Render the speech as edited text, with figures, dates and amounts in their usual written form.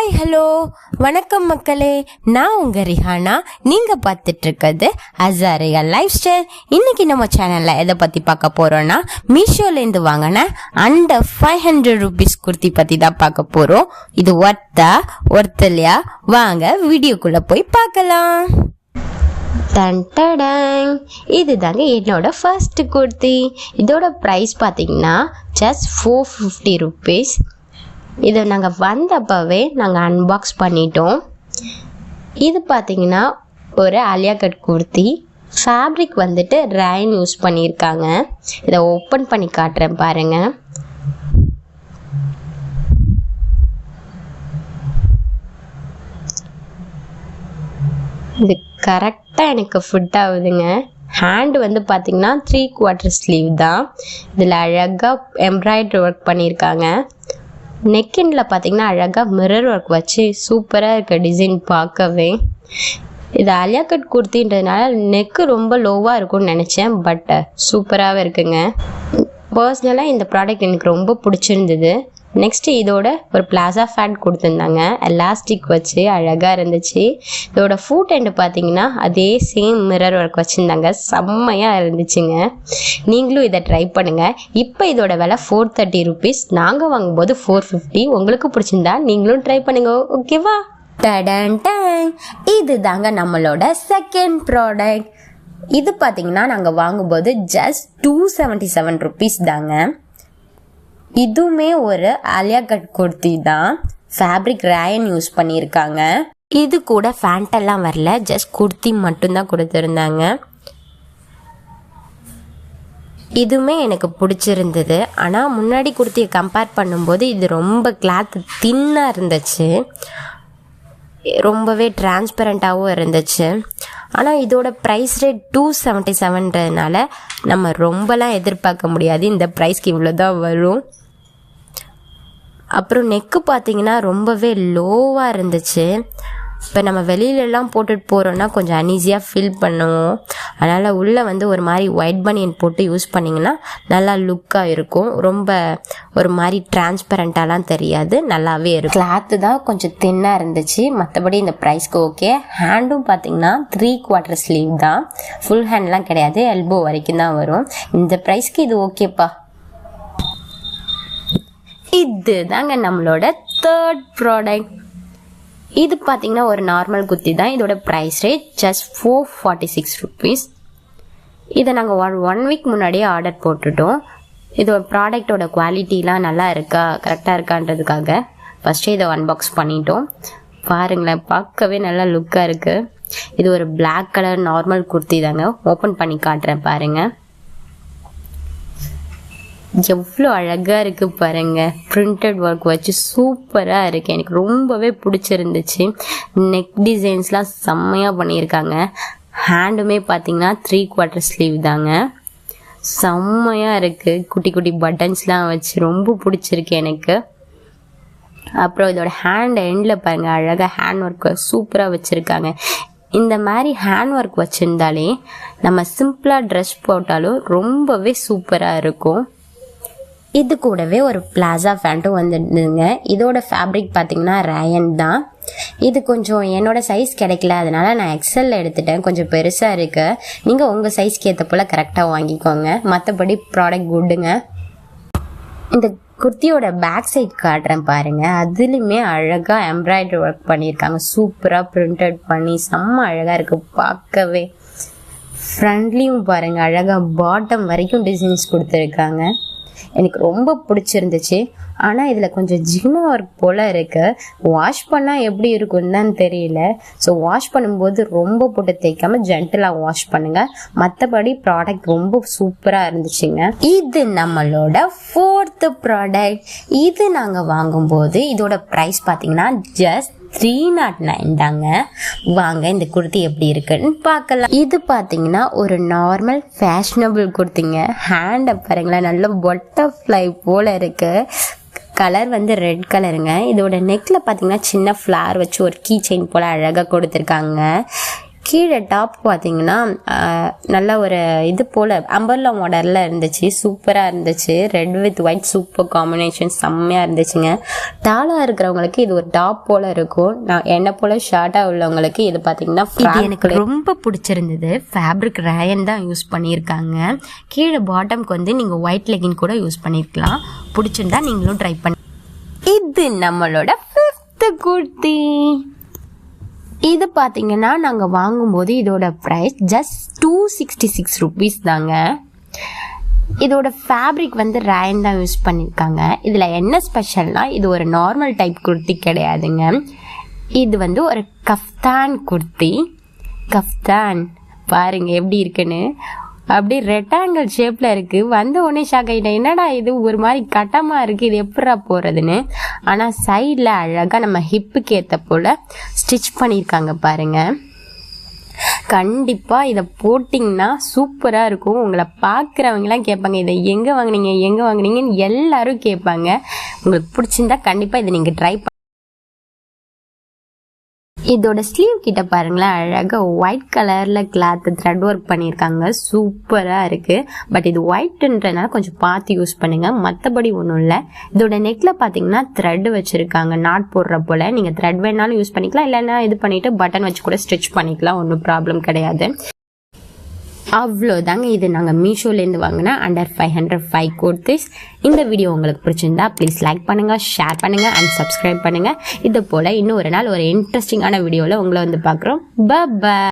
Hi hello வணக்கம் மக்களே, நான் உங்கள் ரிஹானா. நீங்கள் பார்த்துட்டு இருக்கிறது அசாரியா லைஃப் ஸ்டைல். இன்னைக்கு நம்ம சேனலில் எதை பற்றி பார்க்க போகிறோன்னா, மீஷோலேருந்து வாங்கின அண்டர் 500 rupees குர்த்தி பற்றி தான் பார்க்க போகிறோம். இது ஒர்த்தலையா? வாங்க வீடியோக்குள்ளே போய் பார்க்கலாம். இது தாங்க என்னோட ஃபர்ஸ்ட் குர்த்தி. இதோட ப்ரைஸ் பார்த்தீங்கன்னா ஜஸ்ட் 450 rupees. இதை நாங்கள் வந்தப்பவே நாங்கள் அன்பாக்ஸ் பண்ணிட்டோம். இது பார்த்தீங்கன்னா ஒரு ஆலியா கட் குர்த்தி. ஃபேப்ரிக் வந்துட்டு ரயான் யூஸ் பண்ணியிருக்காங்க. இதை ஓப்பன் பண்ணி காட்டுறேன் பாருங்க. இது கரெக்டாக எனக்கு ஃபிட் ஆகுதுங்க. ஹேண்டு வந்து பார்த்தீங்கன்னா 3/4 ஸ்லீவ் தான். இதில் அழகாக எம்ப்ராய்டரி ஒர்க் பண்ணியிருக்காங்க. நெக்கின்ல பார்த்தீங்கன்னா அழகாக மிரர் ஒர்க் வச்சு சூப்பராக இருக்க டிசைன் பார்க்கவே. இது ஆலியா கட் குர்த்தின்றதுனால நெக்கு ரொம்ப லோவாக இருக்கும்னு நினச்சேன், பட் சூப்பராகவே இருக்குங்க. பர்சனலாக இந்த ப்ராடக்ட் எனக்கு ரொம்ப பிடிச்சிருந்தது. நெக்ஸ்ட்டு இதோட ஒரு பிளாசா ஃபேட் கொடுத்துருந்தாங்க, எலாஸ்டிக் வச்சு அழகாக இருந்துச்சு. இதோட ஃபுட் எண்டு பார்த்தீங்கன்னா அதே சேம் மிரர் ஒர்க் வச்சுருந்தாங்க, செம்மையாக இருந்துச்சுங்க. நீங்களும் இதை ட்ரை பண்ணுங்கள். இப்போ இதோட விலை 430 rupees. நாங்கள் வாங்கும்போது 450. உங்களுக்கு பிடிச்சிருந்தா நீங்களும் ட்ரை பண்ணுங்க, ஓகேவா? இது தாங்க நம்மளோட செகண்ட் ப்ராடக்ட். இது பார்த்தீங்கன்னா நாங்கள் வாங்கும்போது ஜஸ்ட் 277 rupees தாங்க. இதுவுமே ஒரு ஆலியா கட் குர்த்தி தான். ஃபேப்ரிக் ரயான் யூஸ் பண்ணியிருக்காங்க. இது கூட ஃபேண்டெல்லாம் வரல, ஜஸ்ட் குர்த்தி மட்டும்தான் கொடுத்துருந்தாங்க. இதுவுமே எனக்கு பிடிச்சிருந்தது. ஆனால் முன்னாடி குர்த்தியை கம்பேர் பண்ணும்போது இது ரொம்ப கிளாத் தின்னாக இருந்துச்சு, ரொம்பவே டிரான்ஸ்பரண்ட்டாகவும் இருந்துச்சு. ஆனால் இதோட ப்ரைஸ் ரேட் 277ன்றதுனால நம்ம ரொம்பலாம் எதிர்பார்க்க முடியாது, இந்த ப்ரைஸ்க்கு இவ்வளோ தான் வரும். அப்புறம் நெக்கு பார்த்தீங்கன்னா ரொம்பவே லோவாக இருந்துச்சு. இப்போ நம்ம வெளியிலலாம் போட்டுட்டு போகிறோன்னா கொஞ்சம் அன்ஈஸியாக ஃபீல் பண்ணுவோம். அதனால் உள்ளே வந்து ஒரு மாதிரி ஒயிட் பனியன் போட்டு யூஸ் பண்ணிங்கன்னா நல்லா லுக்காக இருக்கும். ரொம்ப ஒரு மாதிரி டிரான்ஸ்பரண்ட்டாலாம் தெரியாது, நல்லாவே இருக்கும். கிளாத்து தான் கொஞ்சம் தின்னாக இருந்துச்சு, மற்றபடி இந்த ப்ரைஸ்க்கு ஓகே. ஹேண்டும் பார்த்தீங்கன்னா 3/4 ஸ்லீவ் தான், ஃபுல் ஹேண்ட்லாம் கிடையாது, எல்போ வரைக்கும் தான் வரும். இந்த ப்ரைஸ்க்கு இது ஓகேப்பா. இது தாங்க நம்மளோட தேர்ட் ப்ராடக்ட். இது பார்த்தீங்கன்னா ஒரு நார்மல் குர்த்தி தான். இதோட ப்ரைஸ் ரேட் ஜஸ்ட் 446 rupees. இதை நாங்கள் ஒன் வீக் முன்னாடியே ஆர்டர் போட்டுட்டோம். இதோட ப்ராடக்டோட குவாலிட்டிலாம் நல்லா இருக்கா, கரெக்டாக இருக்கான்றதுக்காக ஃபஸ்ட்டே இதை அன்பாக்ஸ் பண்ணிட்டோம். பாருங்களேன், பார்க்கவே நல்லா லுக்காக இருக்குது. இது ஒரு பிளாக் கலர் நார்மல் குர்த்தி தாங்க. ஓப்பன் பண்ணி காட்டுறேன் பாருங்கள், எவ்வளோ அழகாக இருக்குது பாருங்க. பிரிண்டட் ஒர்க் வச்சு சூப்பராக இருக்குது, எனக்கு ரொம்பவே பிடிச்சிருந்துச்சு. நெக் டிசைன்ஸ்லாம் செம்மையாக பண்ணியிருக்காங்க. ஹேண்டுமே பார்த்தீங்கன்னா 3/4 ஸ்லீவ் தாங்க, செம்மையாக இருக்குது. குட்டி குட்டி பட்டன்ஸ்லாம் வச்சு ரொம்ப பிடிச்சிருக்கு எனக்கு. அப்புறம் இதோட ஹேண்ட் எண்டில் பாருங்கள், அழகாக ஹேண்ட் ஒர்க் சூப்பராக வச்சுருக்காங்க. இந்த மாதிரி ஹேண்ட் ஒர்க் வச்சுருந்தாலே நம்ம சிம்பிளாக ட்ரெஸ் போட்டாலும் ரொம்பவே சூப்பராக இருக்கும். இது கூடவே ஒரு பிளாசா ஃபேண்ட்டும் வந்துடுதுங்க. இதோட ஃபேப்ரிக் பார்த்தீங்கன்னா ரயான் தான். இது கொஞ்சம் என்னோட சைஸ் கிடைக்கல, அதனால நான் எக்ஸல்ல எடுத்துட்டேன், கொஞ்சம் பெருசாக இருக்கு. நீங்கள் உங்கள் சைஸ்க்கு ஏற்ற போல் கரெக்டாக வாங்கிக்கோங்க. மற்றபடி ப்ராடக்ட் குட்டுங்க. இந்த குர்த்தியோட பேக் சைட் காட்டுறேன் பாருங்க, அதுலேயுமே அழகாக எம்ப்ராய்டரி ஒர்க் பண்ணியிருக்காங்க, சூப்பராக பிரிண்டட் பண்ணி செம்ம அழகாக இருக்குது பார்க்கவே. ஃப்ரண்ட்லேயும் பாருங்கள், அழகாக பாட்டம் வரைக்கும் டிசைன்ஸ் கொடுத்துருக்காங்க. எனக்கு ரொம்ப பிடிச்சிருந்துச்சு. ஆனால் இதில் கொஞ்சம் ஜின்னா ஒர்க் போல் இருக்குது. வாஷ் பண்ணால் எப்படி இருக்குன்னு தான் தெரியல. ஸோ வாஷ் பண்ணும்போது ரொம்ப போட்டு தேய்க்காமல் ஜென்டலாக வாஷ் பண்ணுங்கள். மற்றபடி ப்ராடக்ட் ரொம்ப சூப்பராக இருந்துச்சுங்க. இது நம்மளோட 4th ப்ராடக்ட். இது நாங்கள் வாங்கும்போது இதோட ப்ரைஸ் பார்த்தீங்கன்னா ஜஸ்ட் 309 தாங்க. வாங்க இந்த குர்த்தி எப்படி இருக்குன்னு பார்க்கலாம். இது பார்த்தீங்கன்னா ஒரு நார்மல் ஃபேஷனபிள் குர்த்திங்க. ஹேண்டை பாருங்களேன், நல்ல பட்டர்ஃப்ளை போல் இருக்கு. கலர் வந்து ரெட் கலருங்க. இதோட நெக்கில் பார்த்தீங்கன்னா சின்ன ஃப்ளார் வச்சு ஒரு கீ செயின் போல் அழகாக கொடுத்துருக்காங்க. கீழே டாப் பார்த்தீங்கன்னா நல்ல ஒரு இது போல் அம்பர்லா மாடலில் இருந்துச்சு. சூப்பராக இருந்துச்சு. Red with white super combination செம்மையாக இருந்துச்சுங்க. டாலாக இருக்கிறவங்களுக்கு இது ஒரு டாப் போல் இருக்கும். நான் என்ன போல் ஷார்ட்டாக உள்ளவங்களுக்கு இது பார்த்தீங்கன்னா எனக்கு ரொம்ப பிடிச்சிருந்தது. ஃபேப்ரிக் ரயன் தான் யூஸ் பண்ணியிருக்காங்க. கீழே பாட்டம்க்கு வந்து நீங்கள் ஒயிட் லெகின் கூட யூஸ் பண்ணியிருக்கலாம். பிடிச்சிருந்தா நீங்களும் ட்ரை பண்ணி. இது நம்மளோட 5th குர்த்தி. இது பார்த்தீங்கன்னா நாங்கள் வாங்கும்போது இதோட ப்ரைஸ் ஜஸ்ட் 266 rupees தாங்க. இதோட ஃபேப்ரிக் வந்து ரயன் தான் யூஸ் பண்ணியிருக்காங்க. இதில் என்ன ஸ்பெஷல்னா இது ஒரு நார்மல் டைப் குர்த்தி கிடையாதுங்க. இது வந்து ஒரு கஃப்தான் குர்த்தி. கஃப்தான் பாருங்க எப்படி இருக்குன்னு. அப்படியே ரெக்டாங்கிள் ஷேப்பில் இருக்குது. வந்த உடனே ஷாக் ஆகிட்டேன், என்னடா இது ஒரு மாதிரி கட்டமாக இருக்குது, இது எப்படா போகிறதுன்னு. ஆனால் சைடில் அழகாக நம்ம ஹிப்புக்கு ஏற்ற போல் ஸ்டிச் பண்ணியிருக்காங்க பாருங்கள். கண்டிப்பாக இதை போட்டிங்கன்னா சூப்பராக இருக்கும். உங்களை பார்க்குறவங்களாம் கேட்பாங்க, இதை எங்கே வாங்கினீங்கன்னு எல்லாரும் கேட்பாங்க. உங்களுக்கு பிடிச்சிருந்தா கண்டிப்பாக இதை நீங்கள் ட்ரை இதோட ஸ்லீவ் கிட்ட பாருங்களேன், அழகாக ஒயிட் கலரில் கிளாத் த்ரெட் ஒர்க் பண்ணியிருக்காங்க. சூப்பராக இருக்குது. பட் இது ஒயிட்ன்றதுனால கொஞ்சம் பார்த்து யூஸ் பண்ணுங்கள். மற்றபடி ஒன்றும் இல்லை. இதோட நெக்கில் பார்த்தீங்கன்னா த்ரெட் வச்சுருக்காங்க. நாட் போடுற போல் நீங்கள் த்ரெட் வேணாலும் யூஸ் பண்ணிக்கலாம், இல்லைன்னா இது பண்ணிவிட்டு பட்டன் வச்சு கூட ஸ்டிச் பண்ணிக்கலாம். ஒன்றும் ப்ராப்ளம் கிடையாது. அவ்வளோதாங்க. இது நாங்கள் மீஷோலேருந்து வாங்கினா அண்டர் 505 குர்த்திஸ். இந்த வீடியோ உங்களுக்கு பிடிச்சிருந்தா ப்ளீஸ் லைக் பண்ணுங்கள், ஷேர் பண்ணுங்கள் அண்ட் சப்ஸ்கிரைப் பண்ணுங்கள். இது போல் இன்னும் ஒரு நாள் ஒரு இன்ட்ரெஸ்டிங்கான வீடியோவில் உங்களை வந்து பார்க்குறோம். பை.